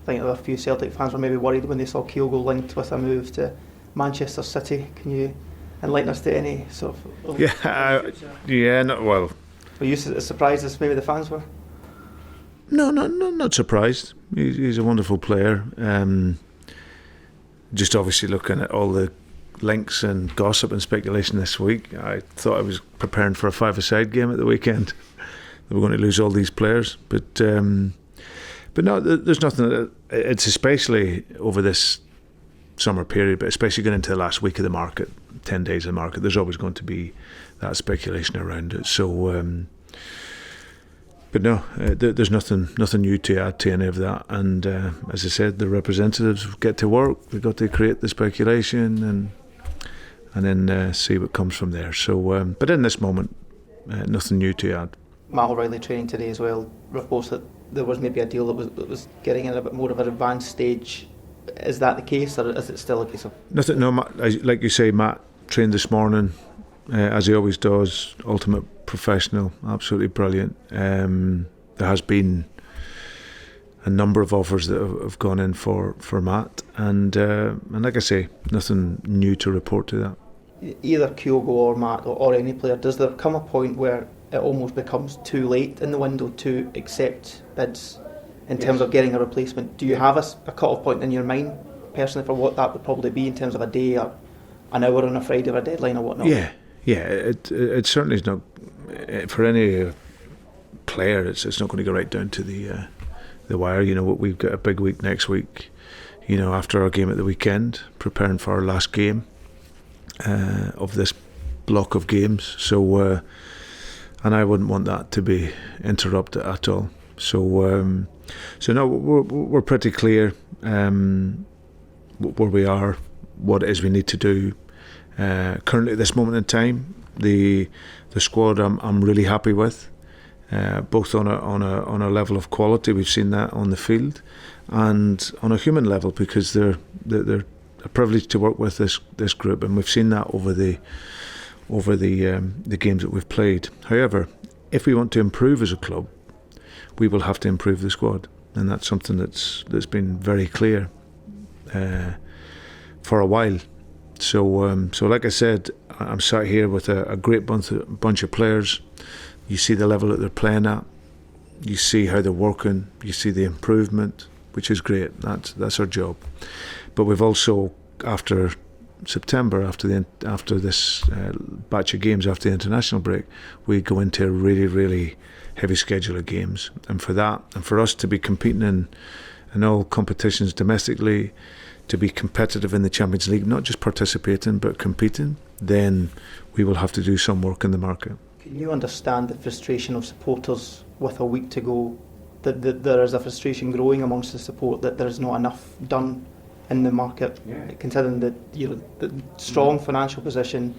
think a few Celtic fans were maybe worried when they saw Kyogo linked with a move to Manchester City. Can you enlighten us to any sort of... Well... Were you as surprised as maybe the fans were? No, not surprised. He's a wonderful player. Just obviously looking at all the links and gossip and speculation this week, I thought I was preparing for a five-a-side game at the weekend. They were going to lose all these players, but no, there's nothing. It's especially over this summer period, but especially going into the last week of the market, 10 days of the market, there's always going to be that speculation around it. So, but no, there's nothing new to add to any of that. And as I said, the representatives get to work. They've got to create the speculation and then see what comes from there. So, but in this moment, nothing new to add. Matt O'Reilly training today as well. Reports that there was maybe a deal that was getting in a bit more of an advanced stage. Is that the case, or is it still a case of nothing? No, like you say, Matt trained this morning, as he always does. Ultimate professional, absolutely brilliant. There has been a number of offers that have gone in for Matt, and like I say, nothing new to report to that. Either Kyogo or Matt or any player, does there come a point where it almost becomes too late in the window to accept bids in terms of getting a replacement? Do you have a cut-off point in your mind personally for what that would probably be in terms of a day or an hour on a Friday or a deadline or whatnot? Yeah. It certainly is not for any player. It's not going to go right down to the wire. You know, we've got a big week next week. You know, after our game at the weekend, preparing for our last game of this block of games. So, and I wouldn't want that to be interrupted at all. So, no, we're pretty clear where we are, what it is we need to do. Currently, at this moment in time, the squad I'm really happy with, both on a level of quality. We've seen that on the field, and on a human level, because they're a privilege to work with this group, and we've seen that over the games that we've played. However, if we want to improve as a club, we will have to improve the squad, and that's something that's been very clear for a while. So like I said, I'm sat here with a great bunch of players. You see the level that they're playing at. You see how they're working. You see the improvement, which is great. That's our job. But we've also, after September, after this batch of games after the international break, we go into a really, really heavy schedule of games. And for that, and for us to be competing in all competitions domestically, to be competitive in the Champions League, not just participating but competing, then we will have to do some work in the market. Can you understand the frustration of supporters with a week to go? That there is a frustration growing amongst the support that there is not enough done in the market, considering that the strong financial position,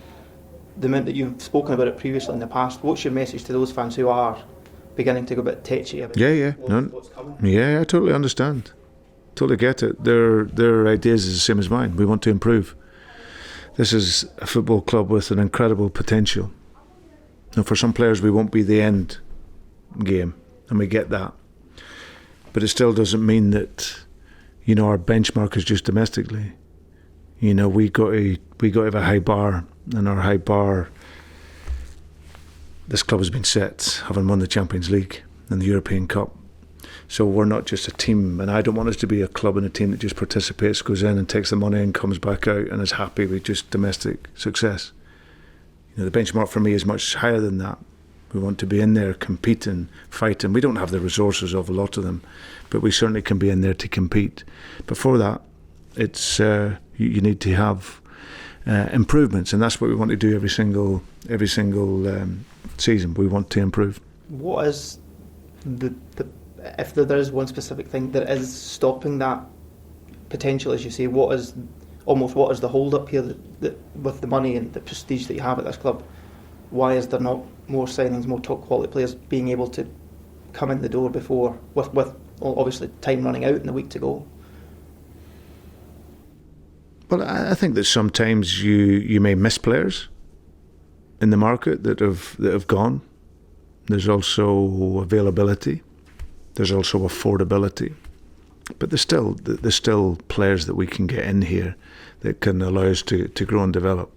the amount that you've spoken about it previously in the past. What's your message to those fans who are beginning to go a bit tetchy about what's coming? Yeah, I totally understand. Totally get it. Their ideas is the same as mine. We want to improve. This is a football club with an incredible potential. Now, for some players, we won't be the end game, and we get that. But it still doesn't mean that, our benchmark is just domestically. We got to have a high bar, and our high bar, this club has been set, having won the Champions League and the European Cup. So we're not just a team, and I don't want us to be a club and a team that just participates, goes in and takes the money and comes back out and is happy with just domestic success. The benchmark for me is much higher than that. We want to be in there competing, fighting. We don't have the resources of a lot of them, but we certainly can be in there to compete. But for that, it's you need to have improvements, and that's what we want to do every single season. We want to improve. What is if there is one specific thing that is stopping that potential, as you say, what is the hold up here that with the money and the prestige that you have at this club? Why is there not more signings, more top quality players being able to come in the door before, with obviously time running out and the week to go? Well, I think that sometimes you may miss players in the market that have gone. There's also availability. There's also affordability. But there's still players that we can get in here that can allow us to grow and develop.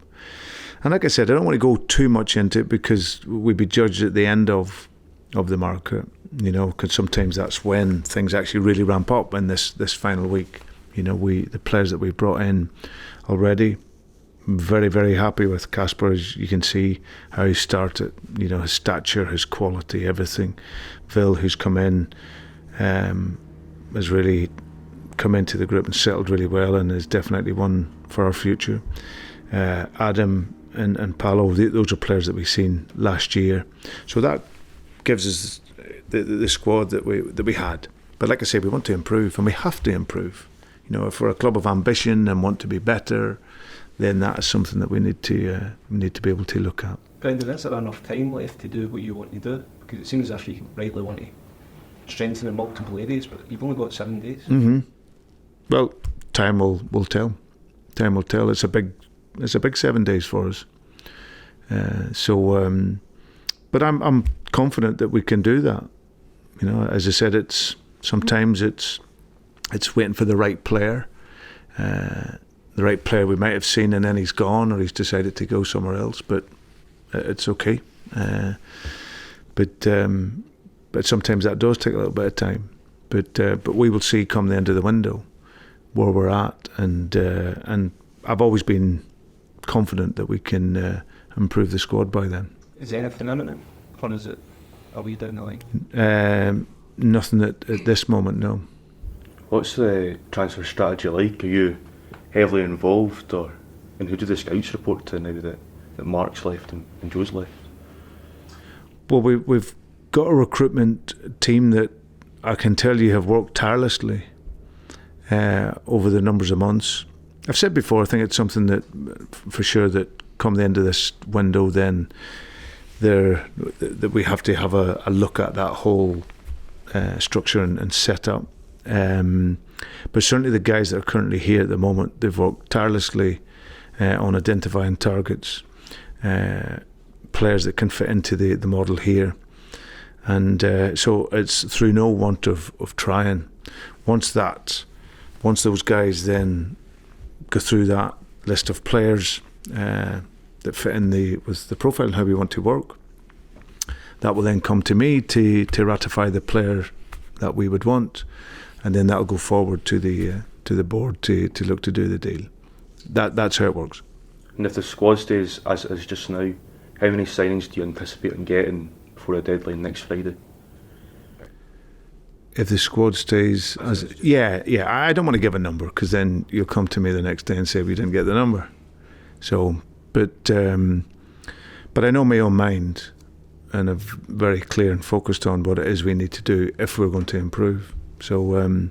And like I said, I don't want to go too much into it because we'd be judged at the end of the market, because sometimes that's when things actually really ramp up in this final week. The players that we've brought in already, very, very happy with Casper, as you can see how he started, his stature, his quality, everything. Phil, who's come in, has really come into the group and settled really well and is definitely one for our future. Adam and Paolo, those are players that we've seen last year. So that gives us the squad that we had. But like I say, we want to improve, and we have to improve. If we're a club of ambition and want to be better, then that is something that we need to be able to look at. Brendan, is there enough time left to do what you want to do? Because it seems as if you rightly want to strengthen in multiple areas, but you've only got 7 days. Mm-hmm. Well, time will tell. Time will tell. It's a big 7 days for us. But I'm confident that we can do that. As I said, sometimes it's waiting for the right player. The right player we might have seen and then he's gone or he's decided to go somewhere else, but it's okay. But sometimes that does take a little bit of time. But we will see come the end of the window where we're at, and I've always been confident that we can improve the squad by then. Is there anything imminent, or is it a wee down the line? Nothing at this moment, no. What's the transfer strategy like? Are you heavily involved, and who do the scouts report to now that Mark's left and Joe's left? Well, we've got a recruitment team that I can tell you have worked tirelessly over the numbers of months. I've said before, I think it's something that for sure that come the end of this window, then that we have to have a look at that whole structure and setup. But certainly the guys that are currently here at the moment, they've worked tirelessly on identifying targets, players that can fit into the model here. And so it's through no want of trying. Once those guys then go through that list of players that fit in with the profile and how we want to work, that will then come to me to ratify the player that we would want, and then that will go forward to the board to look to do the deal. That's how it works. And if the squad stays as it is just now, how many signings do you anticipate on getting before the deadline next Friday? If the squad stays yeah, I don't want to give a number because then you'll come to me the next day and say we didn't get the number. So, but I know my own mind, and I'm very clear and focused on what it is we need to do if we're going to improve. So,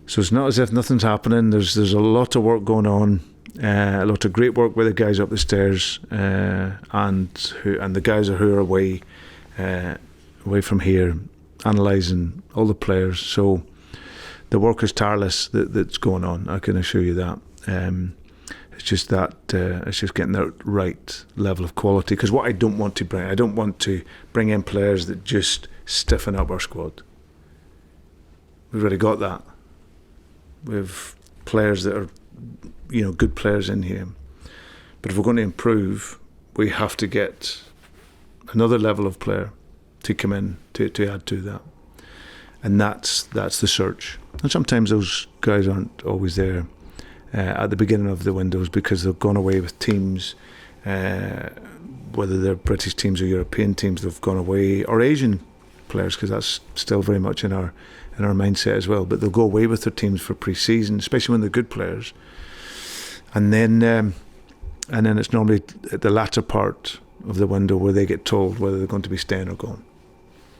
so it's not as if nothing's happening. There's a lot of work going on, a lot of great work with the guys up the stairs, and the guys who are away from here, analysing all the players. So the work is tireless that's going on. I can assure you that. It's just that it's just getting that right level of quality. Because what I don't want to bring in players that just stiffen up our squad. We've already got that. We have players that are, good players in here. But if we're going to improve, we have to get another level of player to come in to add to that. And that's the search. And sometimes those guys aren't always there at the beginning of the windows because they've gone away with teams, whether they're British teams or European teams, they've gone away, or Asian players, because that's still very much in our mindset as well. But they'll go away with their teams for pre-season, especially when they're good players. And then it's normally at the latter part of the window where they get told whether they're going to be staying or gone.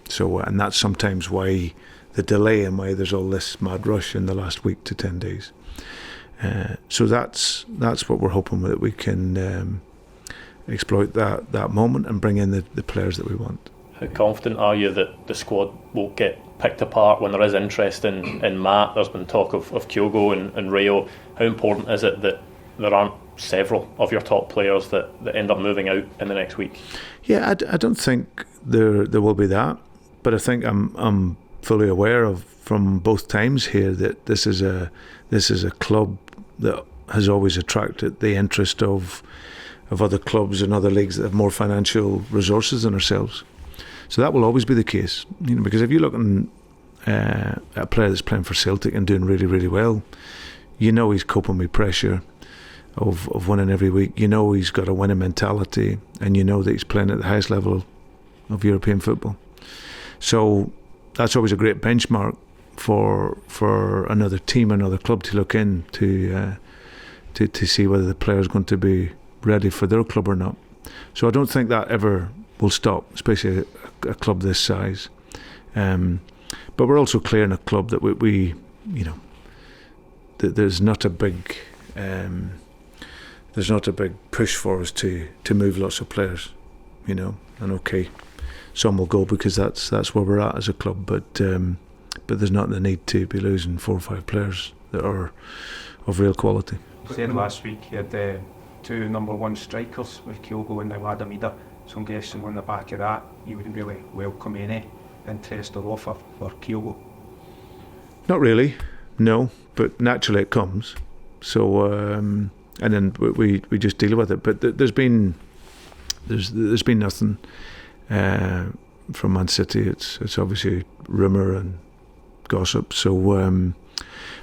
So, and that's sometimes why the delay and why there's all this mad rush in the last week to 10 days. So that's what we're hoping that we can exploit that moment and bring in the players that we want. How confident are you that the squad won't get picked apart when there is interest in Matt? There's been talk of Kyogo and Rayo. How important is it that there aren't several of your top players that end up moving out in the next week? Yeah, I don't think there will be that, but I think I'm fully aware of from both times here that this is a club that has always attracted the interest of other clubs and other leagues that have more financial resources than ourselves. So that will always be the case, because if you're looking at a player that's playing for Celtic and doing really, really well, he's coping with pressure of winning every week. He's got a winning mentality, and that he's playing at the highest level of European football. So that's always a great benchmark for another team, another club to look in to see whether the player is going to be ready for their club or not. So I don't think that ever will stop, especially a club this size. But we're also clear in a club that we that there's not a big push for us to move lots of players, and okay, some will go because that's where we're at as a club, but there's not the need to be losing 4 or 5 players that are of real quality. You said last week you had 2 number 1 strikers with Kyogo and Wadamida, so I'm guessing on the back of that you wouldn't really welcome any interest or offer for Kyogo. Not really, no, but naturally it comes. So and then we just deal with it. But there's been nothing from Man City. It's obviously rumour and gossip. So,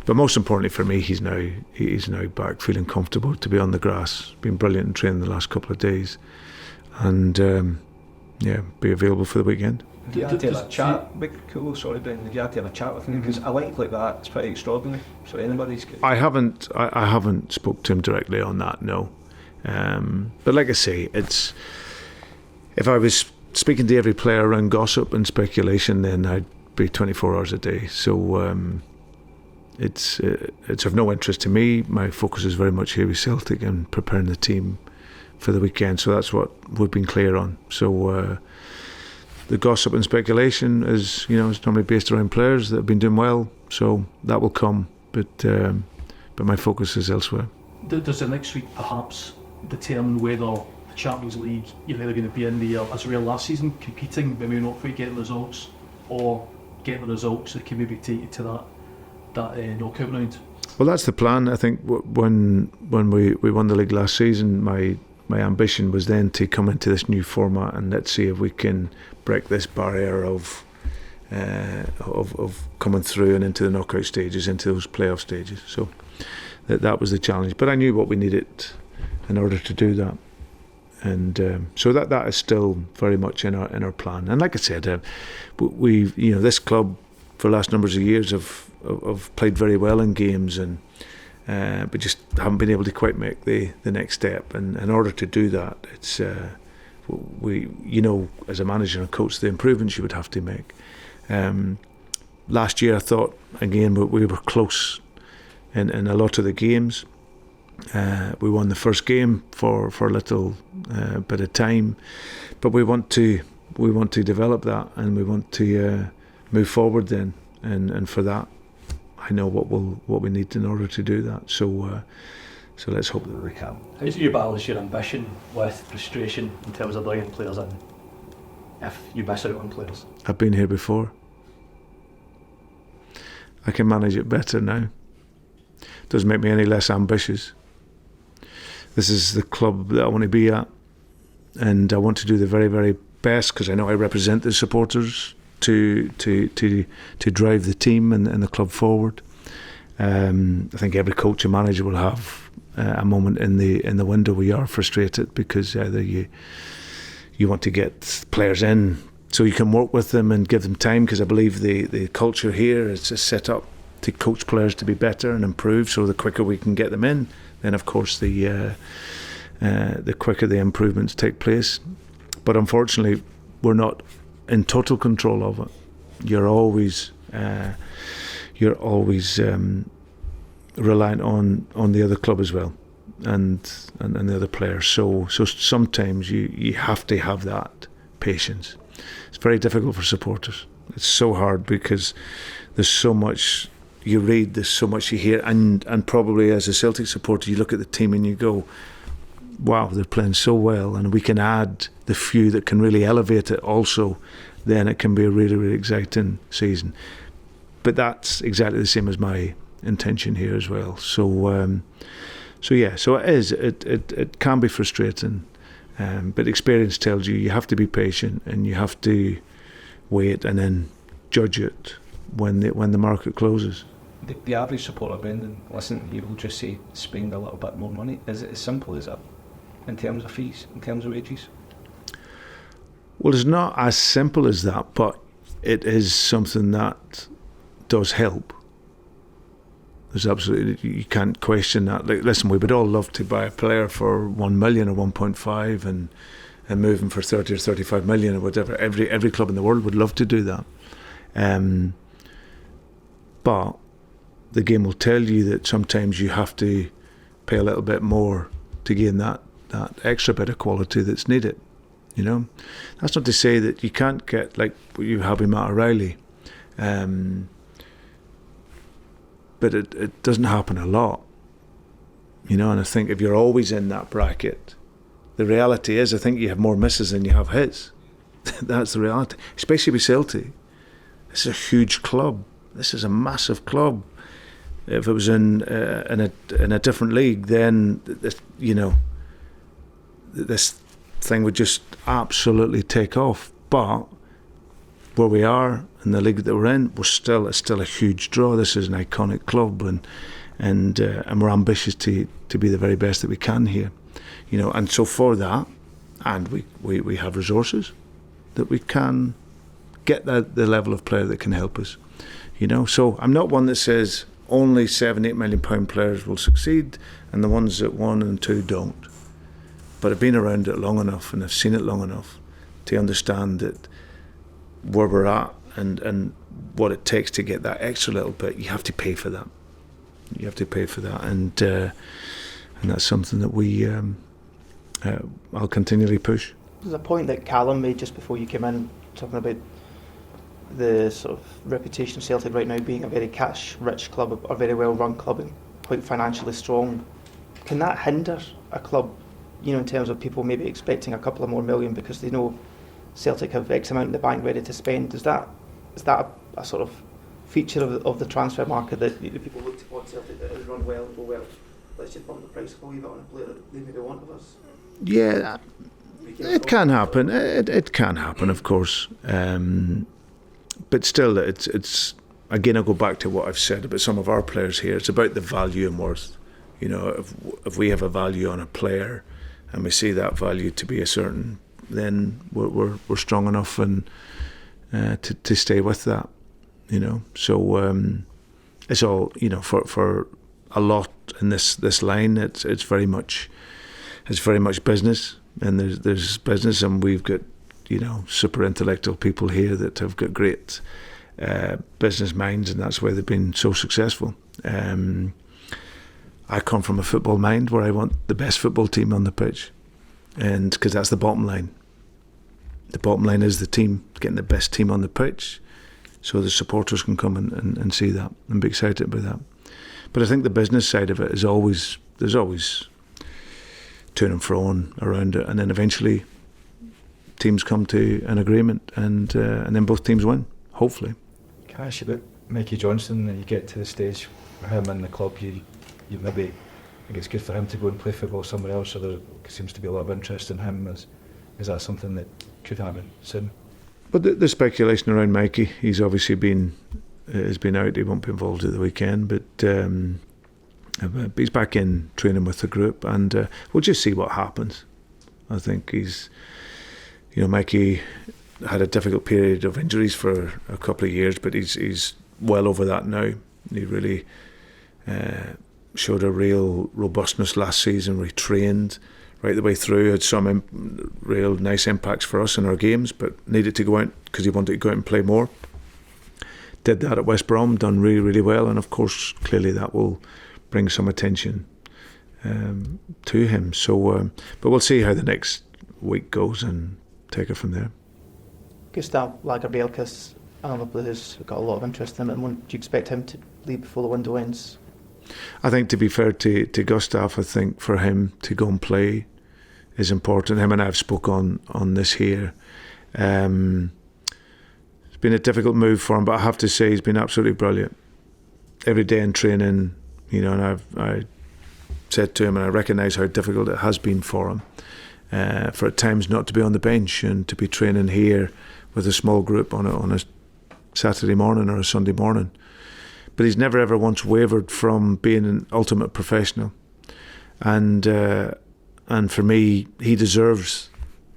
but most importantly for me, he's now back feeling comfortable to be on the grass. Been brilliant in training the last couple of days, and be available for the weekend. Did you have to have a chat with Kyogo? Sorry, Brendan. Did you have to have a chat with him? Because a link like that, it's pretty extraordinary. So anybody's good. I haven't spoke to him directly on that, no. But like I say, it's if I was speaking to every player around gossip and speculation, then I'd be 24 hours a day. So it's of no interest to me. My focus is very much here with Celtic and preparing the team for the weekend. So that's what we've been clear on. So the gossip and speculation is normally based around players that have been doing well. So that will come, but my focus is elsewhere. Does the next week perhaps determine whether the Champions League you're either going to be in there as real last season, competing, but maybe not for getting results, or getting the results that can maybe take you to that knockout round? Well, that's the plan. I think when we won the league last season, my ambition was then to come into this new format and let's see if we can break this barrier of coming through and into the knockout stages, into those playoff stages. So that was the challenge. But I knew what we needed in order to do that, and so that is still very much in our plan. And like I said, we've this club for the last numbers of years have played very well in games, and but just haven't been able to quite make the next step. And in order to do that, it's as a manager and coach, the improvements you would have to make. Last year, I thought again we were close in a lot of the games. We won the first game for a little bit of time, but we want to develop that, and we want to move forward then, and for that I know what we need in order to do that. So let's hope that we can. How do you balance your ambition with frustration in terms of bringing players in if you miss out on players? I've been here before. I can manage it better now. Doesn't make me any less ambitious. This is the club that I want to be at, and I want to do the very, very best, because I know I represent the supporters to drive the team and the club forward. I think every coach and manager will have a moment in the window where you are frustrated because either you want to get players in so you can work with them and give them time, because I believe the culture here is set up to coach players to be better and improve. So the quicker we can get them in, then of course the quicker the improvements take place. But unfortunately, we're not in total control of it. You're always reliant on the other club as well, and the other players. So sometimes you have to have that patience. It's very difficult for supporters. It's so hard because there's so much you read, there's so much you hear, and probably as a Celtic supporter you look at the team and you go, wow, they're playing so well, and we can add the few that can really elevate it also, then it can be a really, really exciting season. But that's exactly the same as my intention here as well. So it is. It can be frustrating, but experience tells you have to be patient and you have to wait and then judge it when the market closes. The average supporter, Brendan, listen, he will just say spend a little bit more money. Is it as simple as that in terms of fees, in terms of wages? Well, it's not as simple as that, but it is something that does help. There's absolutely, you can't question that. Like, listen, we would all love to buy a player for 1 million or 1.5 and move him for 30 or 35 million or whatever. Every club in the world would love to do that. But the game will tell you that sometimes you have to pay a little bit more to gain that extra bit of quality that's needed. You know, that's not to say that you can't get like you have in Matt O'Reilly. But it doesn't happen a lot, you know. And I think if you're always in that bracket, the reality is I think you have more misses than you have hits. That's the reality, especially with Celtic. This is a huge club. This is a massive club. If it was in a different league, then this thing would just absolutely take off. But where we are in the league that we're in, it's still a huge draw. This is an iconic club, and we're ambitious to be the very best that we can here, you know. And so for that, and we have resources that we can get the level of player that can help us, you know. So I'm not one that says only £7-8 million players will succeed, and the ones that 1 and 2 don't. But I've been around it long enough, and I've seen it long enough to understand that where we're at and what it takes to get that extra little bit, you have to pay for that. You have to pay for that, and that's something that I'll continually push. There's a point that Callum made just before you came in, talking about the sort of reputation of Celtic right now being a very cash-rich club, a very well-run club, and quite financially strong. Can that hinder a club, you know, in terms of people maybe expecting a couple of more million because they know Celtic have X amount in the bank ready to spend? Is that a sort of feature of the transfer market that people look to Celtic that has run well and go, well, let's just bump the price a wee bit on a player that they maybe want of us? Yeah, it can happen. It can happen, of course. But still, it's again, I'll go back to what I've said about some of our players here. It's about the value and worth. You know, if we have a value on a player and we see that value to be a certain, then we're strong enough and to stay with that. You know, so it's all, you know, for a lot in this line. It's very much business, and there's business, and we've got, you know, super intellectual people here that have got great business minds, and that's why they've been so successful. I come from a football mind where I want the best football team on the pitch, and because that's the bottom line. The bottom line is the team, getting the best team on the pitch, so the supporters can come and see that and be excited about that. But I think the business side of it is there's always to and fro around it, and then eventually teams come to an agreement, and then both teams win, hopefully. Can I ask you about Mikey Johnston? And you get to the stage for him in the club, you maybe think it's good for him to go and play football somewhere else, so there seems to be a lot of interest in him. Is that something that could happen soon? But the speculation around Mikey, he's obviously has been out. He won't be involved at the weekend, but he's back in training with the group, and we'll just see what happens. I think Mikey had a difficult period of injuries for a couple of years, but he's well over that now. He really showed a real robustness last season, where he trained right the way through, had some real nice impacts for us in our games, but needed to go out because he wanted to go out and play more. Did that at West Brom, done really, really well, and of course, clearly that will bring some attention to him. So, but we'll see how the next week goes and take it from there. Gustav Lagerbielke's another player who's got a lot of interest in him. Do you expect him to leave before the window ends? I think, to be fair to Gustav, I think for him to go and play is important. Him and I have spoke on this here. It's been a difficult move for him, but I have to say he's been absolutely brilliant. Every day in training, and I said to him, and I recognise how difficult it has been for him, for at times not to be on the bench and to be training here with a small group on a Saturday morning or a Sunday morning. But he's never ever once wavered from being an ultimate professional, and for me, he deserves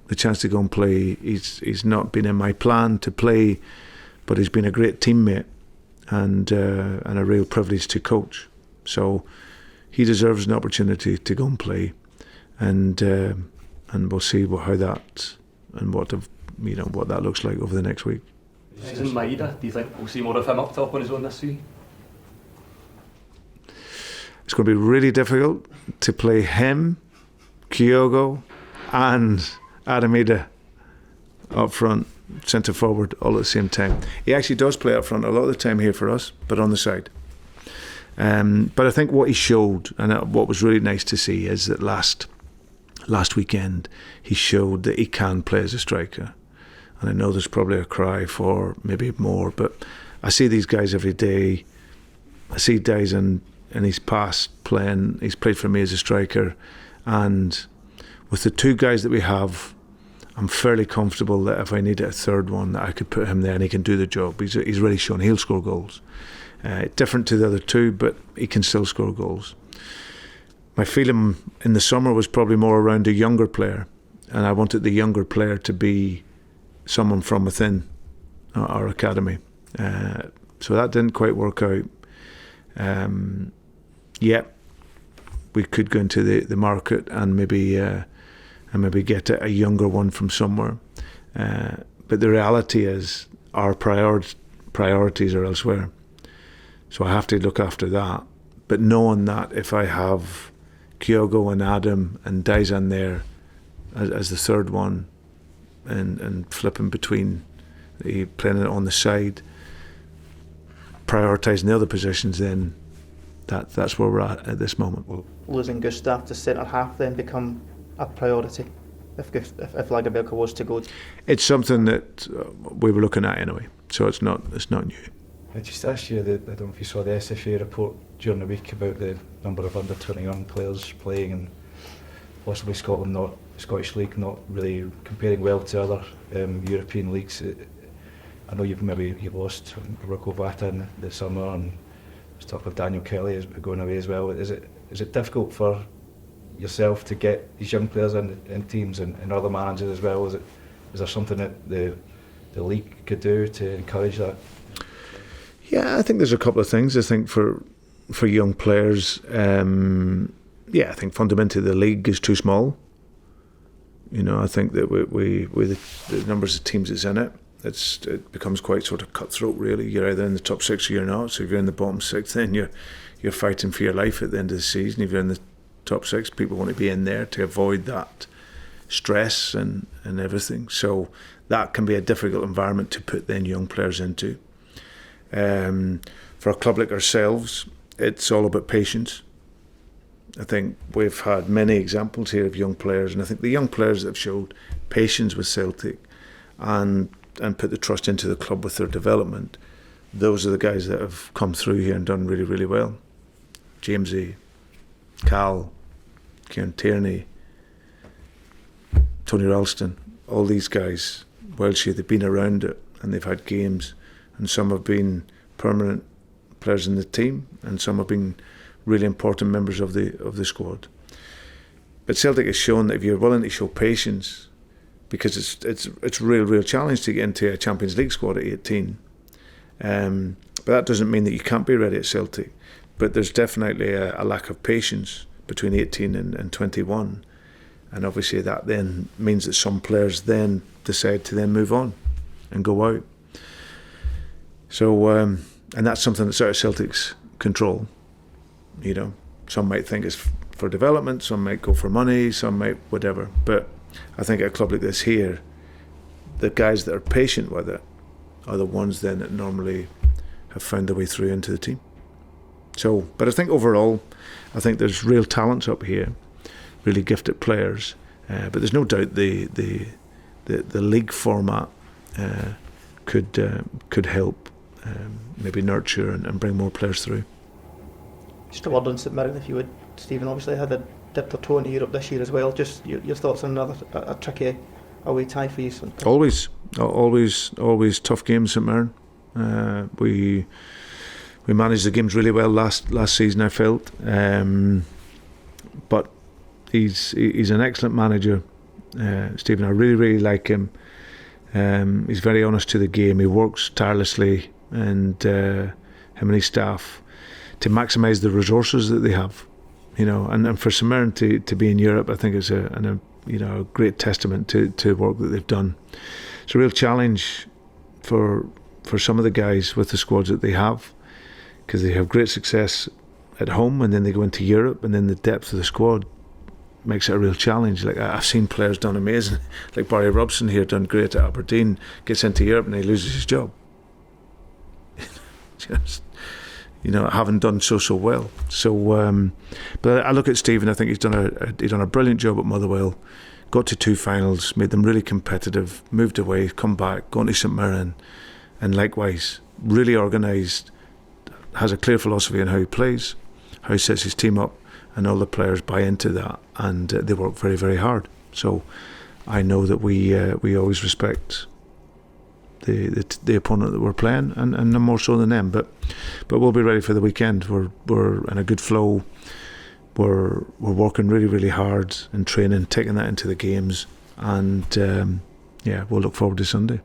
the chance to go and play. He's not been in my plan to play, but he's been a great teammate and a real privilege to coach. So he deserves an opportunity to go and play, and we'll see how that and what that looks like over the next week. Isn't Maeda? Do you think we'll see more of him up top on his own this season? It's going to be really difficult to play him, Kyogo, and Adamida up front, centre forward, all at the same time. He actually does play up front a lot of the time here for us, but on the side. But I think what he showed, and what was really nice to see, is that last weekend he showed that he can play as a striker. And I know there's probably a cry for maybe more, but I see these guys every day. I see guys in his past playing. He's played for me as a striker, and with the two guys that we have, I'm fairly comfortable that if I needed a third one, that I could put him there and he can do the job. He's really shown he'll score goals. Different to the other two, but he can still score goals. My feeling in the summer was probably more around a younger player, and I wanted the younger player to be someone from within our academy. So that didn't quite work out. We could go into the market and maybe get a younger one from somewhere. But the reality is our priorities are elsewhere. So I have to look after that. But knowing that if I have Kyogo and Adam and Dyson there as the third one and flipping between, playing it on the side, prioritising the other positions, then that's where we're at this moment. Losing Gustav to centre half then become a priority if Lagerbielke was to go? It's something that we were looking at anyway, so it's not new. I just asked you, I don't know if you saw the SFA report during the week about the number of under-21 players playing, and possibly Scottish League not really comparing well to other European leagues. I know you've lost Rocco Vata in the summer, and there's talk of Daniel Kelly going away as well. Is it difficult for yourself to get these young players in teams and other managers as well? Is there something that the league could do to encourage that? Yeah, I think there's a couple of things. I think for young players, I think fundamentally the league is too small. I think that with the numbers of teams that's in it, it becomes quite sort of cutthroat. Really, you're either in the top six or you're not. So if you're in the bottom six, then you're fighting for your life at the end of the season. If you're in the top six, people want to be in there to avoid that stress and everything. So that can be a difficult environment to put then young players into. For a club like ourselves, it's all about patience. I think we've had many examples here of young players, and I think the young players that have showed patience with Celtic and put the trust into the club with their development, those are the guys that have come through here and done really, really well. Jamesy, Cal, Kieran Tierney, Tony Ralston, all these guys, Welshie, they've been around it and they've had games, and some have been permanent players in the team and some have been really important members of the squad. But Celtic has shown that if you're willing to show patience, because it's a real challenge to get into a Champions League squad at 18. But that doesn't mean that you can't be ready at Celtic. But there's definitely a lack of patience between 18 and 21. And obviously that then means that some players then decide to then move on and go out. So, and that's something that's out of Celtic's control. Some might think it's for development, some might go for money, some might whatever. But I think at a club like this here, the guys that are patient with it are the ones then that normally have found their way through into the team. But I think overall, I think there's real talents up here, really gifted players, But there's no doubt the league format could help maybe nurture and bring more players through. Just a word on St Mirren, if you would, Stephen. Obviously, had dipped their toe into Europe this year as well. Just your thoughts on another a tricky away tie for you? Always tough games, St Mirren. We managed the games really well last season, I felt. But he's an excellent manager, Stephen. I really like him. He's very honest to the game. He works tirelessly, and him and his staff, to maximise the resources that they have. And for St Mirren to be in Europe, I think is a great testament to work that they've done. It's a real challenge for some of the guys with the squads that they have, because they have great success at home and then they go into Europe, and then the depth of the squad makes it a real challenge. Like, I've seen players done amazing, like Barry Robson here, done great at Aberdeen, gets into Europe and he loses his job. Just, haven't done so well. So, but I look at Stephen. I think he's done a brilliant job at Motherwell. Got to 2 finals, made them really competitive. Moved away, come back, gone to St Mirren, and likewise, really organised. Has a clear philosophy on how he plays, how he sets his team up, and all the players buy into that, and they work very, very hard. So, I know that we always respect the opponent that we're playing, and no more so than them. But we'll be ready for the weekend. We're in a good flow. We're working really, really hard in training, taking that into the games, and we'll look forward to Sunday.